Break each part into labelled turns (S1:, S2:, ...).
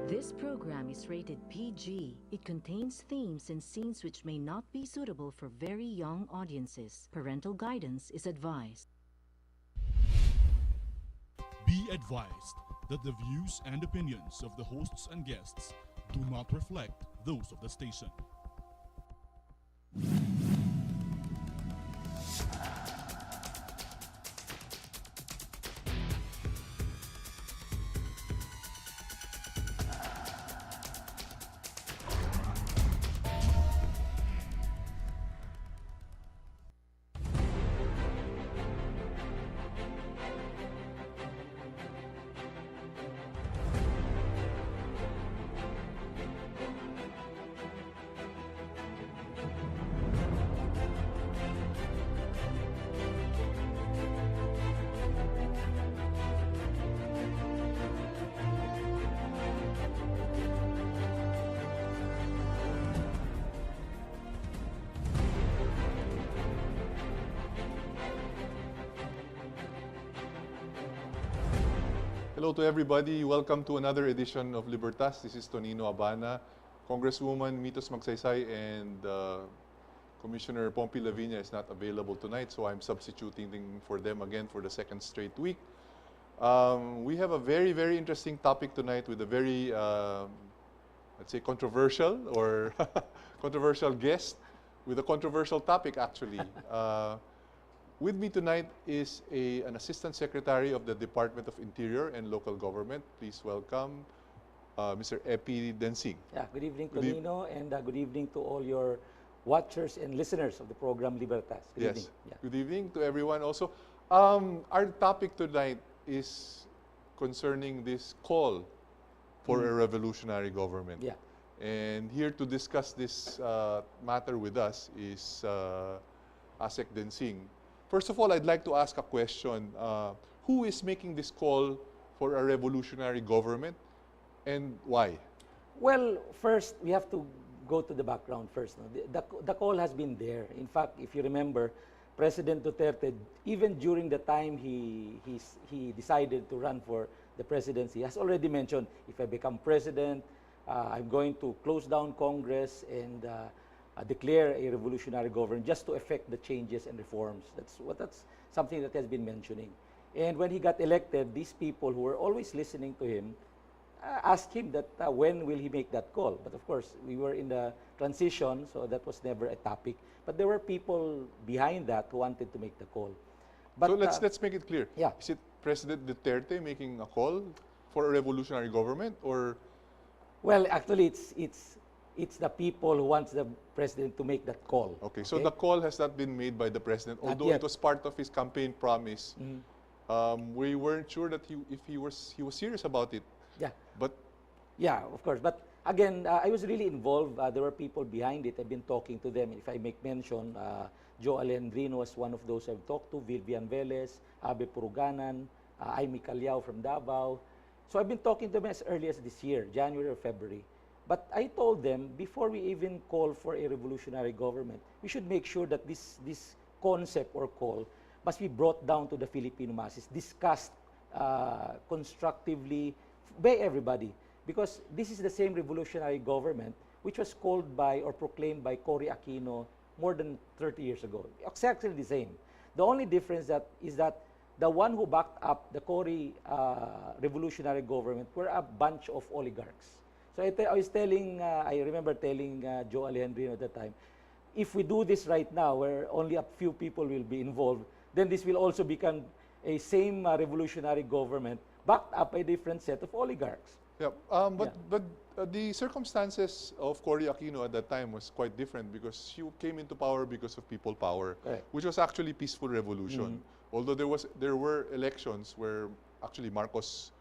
S1: This program is rated PG. It contains themes and scenes which may not be suitable for very young audiences. Parental guidance is advised.
S2: Be advised that the views and opinions of the hosts and guests do not reflect those of the station.
S3: Hello to everybody. Welcome to another edition of Libertas. This is Tonino Abana. Congresswoman Mitos Magsaysay and Commissioner Pompi Lavinia is not available tonight, so I'm substituting for them again for the second straight week. We have a very, very interesting topic tonight with a very, let's say, controversial or controversial guest with a controversial topic, actually. With me tonight is an Assistant Secretary of the Department of Interior and Local Government. Please welcome Mr. Epi Densing.
S4: Yeah, good evening, Tonino, and good evening to all your watchers and listeners of the program Libertas. Good evening.
S3: Yeah. Good evening to everyone also. Our topic tonight is concerning this call for a revolutionary government.
S4: Yeah.
S3: And here to discuss this matter with us is Asec Densing. First of all, I'd like to ask a question. Who is making this call for a revolutionary government and why?
S4: Well, first, we have to go to the background first. No? The call has been there. In fact, if you remember, President Duterte, even during the time he decided to run for the presidency, has already mentioned, if I become president, I'm going to close down Congress and declare a revolutionary government just to effect the changes and reforms. That's something that has been mentioning. And when he got elected, these people who were always listening to him asked him that when will he make that call. But of course, we were in the transition, so that was never a topic. But there were people behind that who wanted to make the call. But,
S3: so let's make it clear.
S4: Yeah.
S3: Is it President Duterte making a call for a revolutionary government, or?
S4: Well, actually, it's the people who wants the president to make that call.
S3: Okay, so the call has not been made by the president, although it was part of his campaign promise. We weren't sure that if he was serious about it.
S4: Yeah.
S3: But
S4: yeah, of course. But again, I was really involved. There were people behind it. I've been talking to them. If I make mention, Joe Alejandrino was one of those I've talked to. Vivian Velez, Abe Puruganan, Aimee Calyao from Davao. So I've been talking to them as early as this year, January or February. But I told them, before we even call for a revolutionary government, we should make sure that this concept or call must be brought down to the Filipino masses, discussed constructively by everybody. Because this is the same revolutionary government which was called by or proclaimed by Cory Aquino more than 30 years ago. Exactly the same. The only difference is that the one who backed up the Cory revolutionary government were a bunch of oligarchs. So I remember telling Joe Alejandrino at the time, if we do this right now, where only a few people will be involved, then this will also become a same revolutionary government backed up by a different set of oligarchs.
S3: yeah, but the circumstances of Cory Aquino at that time was quite different because she came into power because of people power, which was actually peaceful revolution. Although there were elections where actually Marcos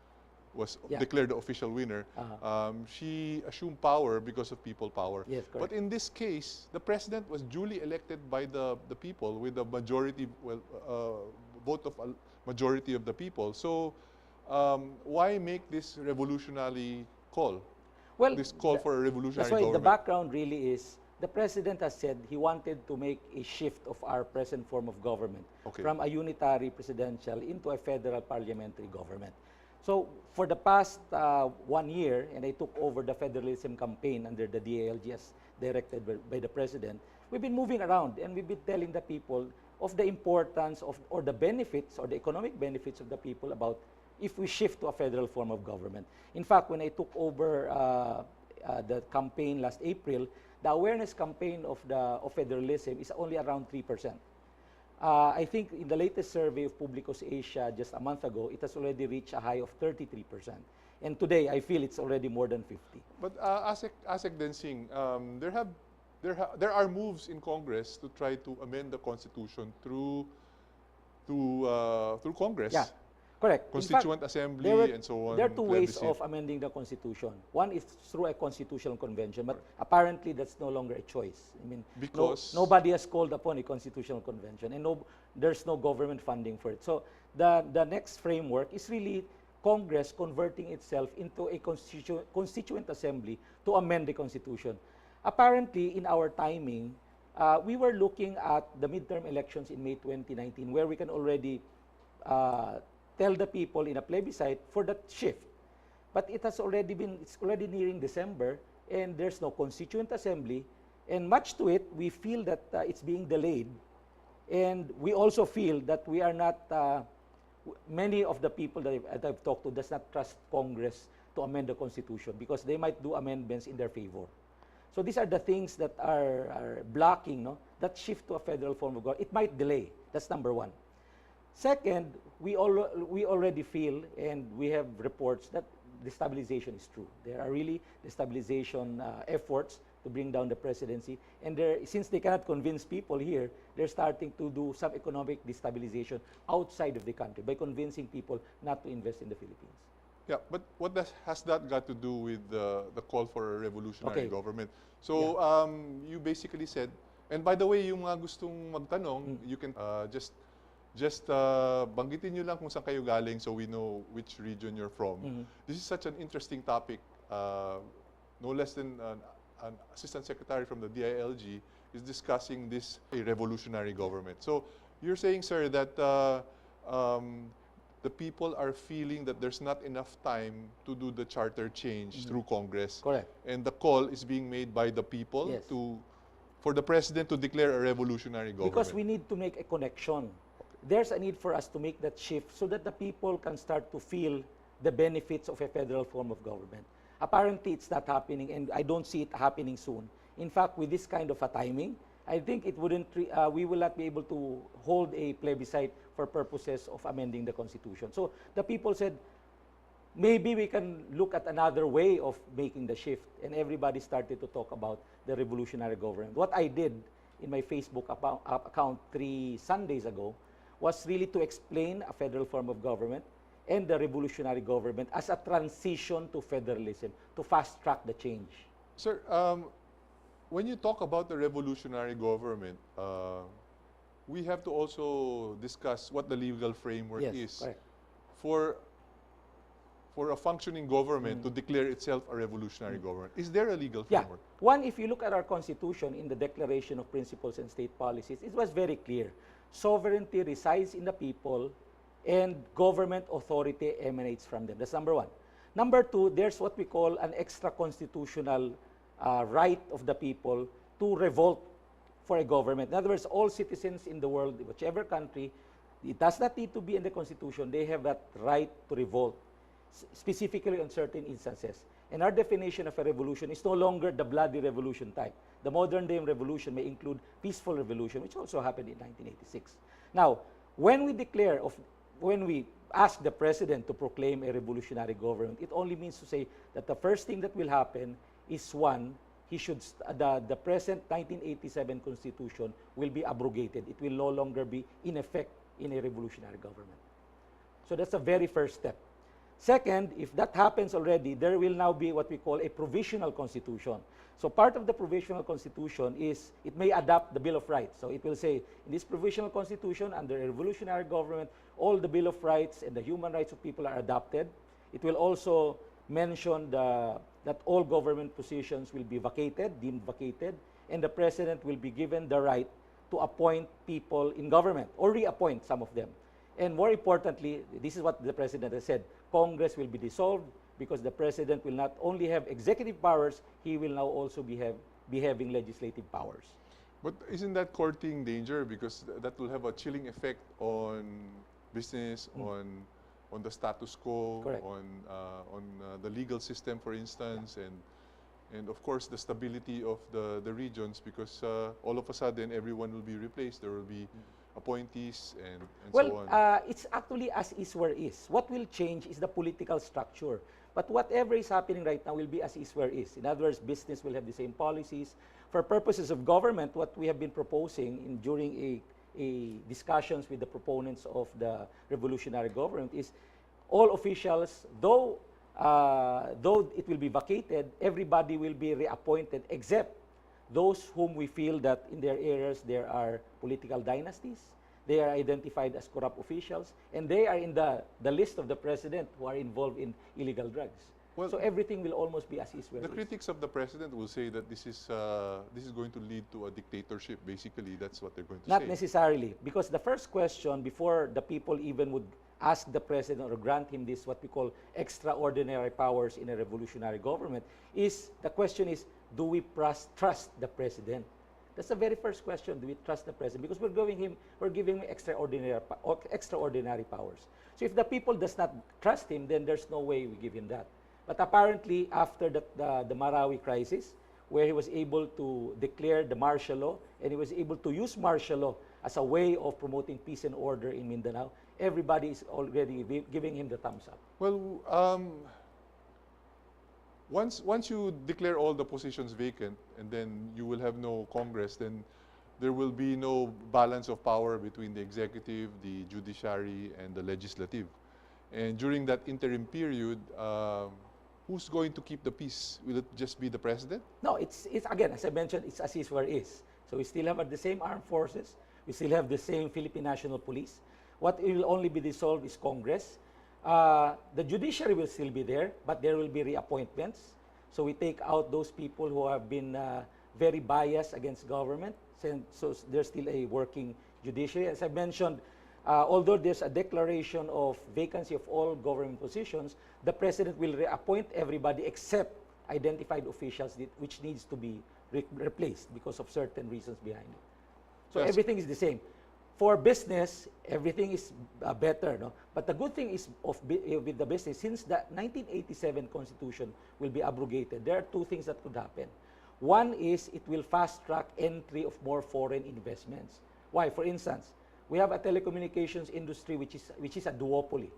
S3: was declared the official winner, she assumed power because of people power.
S4: Yes,
S3: but in this case, the president was duly elected by the people with a majority, vote of a majority of the people. So why make this revolutionary call?
S4: Well,
S3: this call for a revolutionary
S4: government? That's why
S3: government?
S4: the background really is, the president has said he wanted to make a shift of our present form of government from a unitary presidential into a federal parliamentary government. So for the past 1 year, and I took over the federalism campaign under the DILG as directed by the President, we've been moving around and we've been telling the people of the importance of, or the benefits, or the economic benefits of the people about if we shift to a federal form of government. In fact, when I took over the campaign last April, the awareness campaign of federalism is only around 3%. I think in the latest survey of Publicos Asia just a month ago, it has already reached a high of 33%. And today, I feel it's already more than 50.
S3: But Asec Densing, there are moves in Congress to try to amend the Constitution through Congress.
S4: Yeah, correct.
S3: Constituent Assembly and so on.
S4: There are two ways of amending the Constitution. One is through a constitutional convention, but apparently that's no longer a choice. I mean,
S3: because
S4: nobody has called upon a constitutional convention, and there's no government funding for it. So the next framework is really Congress converting itself into a constituent assembly to amend the Constitution. Apparently, in our timing, we were looking at the midterm elections in May 2019, where we can already tell the people in a plebiscite for that shift. But it's already nearing December, and there's no constituent assembly, and much to it, we feel that it's being delayed, and we also feel that we are not, many of the people that I've talked to does not trust Congress to amend the Constitution because they might do amendments in their favor. So these are the things that are blocking that shift to a federal form of government. It might delay. That's number one. Second, we already feel, and we have reports that destabilization is true. There are really destabilization efforts to bring down the presidency. And since they cannot convince people here, they're starting to do some economic destabilization outside of the country by convincing people not to invest in the Philippines.
S3: Yeah, but what has that got to do with the call for a revolutionary government? So you basically said, and by the way, yung mga gustong magtanong, you can just banggitin nyo lang kung saan kayo galing so we know which region you're from. This is such an interesting topic. No less than an assistant secretary from the DILG is discussing this a revolutionary government. So you're saying, sir, that the people are feeling that there's not enough time to do the charter change through Congress.
S4: Correct.
S3: And the call is being made by the people for the president to declare a revolutionary government.
S4: Because we need to make a connection. There's a need for us to make that shift so that the people can start to feel the benefits of a federal form of government. Apparently, it's not happening, and I don't see it happening soon. In fact, with this kind of a timing, I think it wouldn't. We will not be able to hold a plebiscite for purposes of amending the Constitution. So the people said, maybe we can look at another way of making the shift, and everybody started to talk about the revolutionary government. What I did in my Facebook account 3 Sundays ago was really to explain a federal form of government and the revolutionary government as a transition to federalism, to fast-track the change.
S3: Sir, when you talk about the revolutionary government, we have to also discuss what the legal framework is for a functioning government to declare itself a revolutionary government. Is there a legal framework?
S4: One, if you look at our Constitution in the Declaration of Principles and State Policies, it was very clear. Sovereignty resides in the people, and government authority emanates from them. That's number one. Number two, there's what we call an extra-constitutional right of the people to revolt for a government. In other words, all citizens in the world, whichever country, it does not need to be in the Constitution. They have that right to revolt, specifically on certain instances. And our definition of a revolution is no longer the bloody revolution type. The modern-day revolution may include peaceful revolution, which also happened in 1986. Now, when we ask the president to proclaim a revolutionary government, it only means to say that the first thing that will happen is, one, the present 1987 Constitution will be abrogated. It will no longer be in effect in a revolutionary government. So that's the very first step. Second, if that happens already, there will now be what we call a provisional constitution. So part of the provisional constitution is it may adopt the Bill of Rights. So it will say, in this provisional constitution, under a revolutionary government, all the Bill of Rights and the human rights of people are adopted. It will also mention that all government positions will be vacated, deemed vacated, and the president will be given the right to appoint people in government or reappoint some of them. And more importantly, this is what the president has said, Congress will be dissolved because the president will not only have executive powers, he will now also be having legislative powers.
S3: But isn't that courting danger, because that will have a chilling effect on business, on the status quo,
S4: Correct.
S3: on the legal system, for instance, and of course the stability of the regions, because all of a sudden everyone will be replaced. There will be appointees and so on.
S4: It's actually as is where is. What will change is the political structure. But whatever is happening right now will be as is where is. In other words, business will have the same policies. For purposes of government, what we have been proposing during a discussions with the proponents of the revolutionary government is all officials, though it will be vacated, everybody will be reappointed except those whom we feel that in their areas there are political dynasties, they are identified as corrupt officials, and they are in the list of the president who are involved in illegal drugs.
S3: Well,
S4: so everything will almost be as is where
S3: the
S4: it is.
S3: critics of the president will say that this is going to lead to a dictatorship. Basically, that's what they're going to say.
S4: Not necessarily, because the first question before the people even would ask the president or grant him this, what we call extraordinary powers in a revolutionary government, is the question is, do we trust the president? That's the very first question. Do we trust the president? Because we're giving him extraordinary powers. So if the people does not trust him, then there's no way we give him that. But apparently, after the Marawi crisis, where he was able to declare the martial law, and he was able to use martial law as a way of promoting peace and order in Mindanao, everybody is already giving him the thumbs up.
S3: Well, once you declare all the positions vacant, and then you will have no Congress, then there will be no balance of power between the executive, the judiciary, and the legislative. And during that interim period, who's going to keep the peace? Will it just be the president?
S4: No, it's again, as I mentioned, it's as is where it is. So we still have the same armed forces. We still have the same Philippine National Police. What will only be dissolved is Congress. The judiciary will still be there, but there will be reappointments. So we take out those people who have been very biased against government. So there's still a working judiciary. As I mentioned, although there's a declaration of vacancy of all government positions, the president will reappoint everybody except identified officials which needs to be replaced because of certain reasons behind it. So
S3: Yes.
S4: everything is the same. For business, everything is better, no? But the good thing is with the business, since the 1987 Constitution will be abrogated, there are two things that could happen. One is it will fast-track entry of more foreign investments. Why? For instance, we have a telecommunications industry which is a duopoly.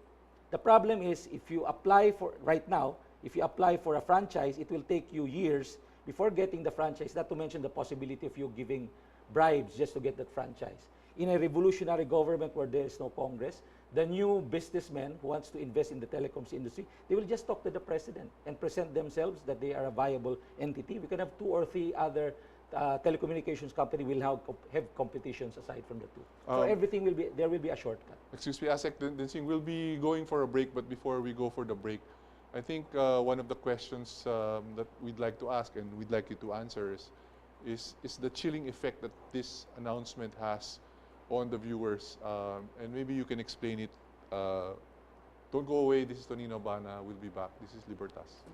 S4: The problem is if you apply for, right now, if you apply for a franchise, it will take you years before getting the franchise, not to mention the possibility of you giving bribes just to get that franchise. In a revolutionary government where there is no Congress, the new businessmen who wants to invest in the telecoms industry, they will just talk to the president and present themselves that they are a viable entity. We can have 2 or 3 other telecommunications company will have competitions aside from the two. So everything will be, there will be a shortcut.
S3: Excuse me, Asec Densing, we'll be going for a break, but before we go for the break, I think one of the questions that we'd like to ask and we'd like you to answer is the chilling effect that this announcement has on the viewers, and maybe you can explain it. Don't go away. This is Tonino Abana. We'll be back. This is Libertas.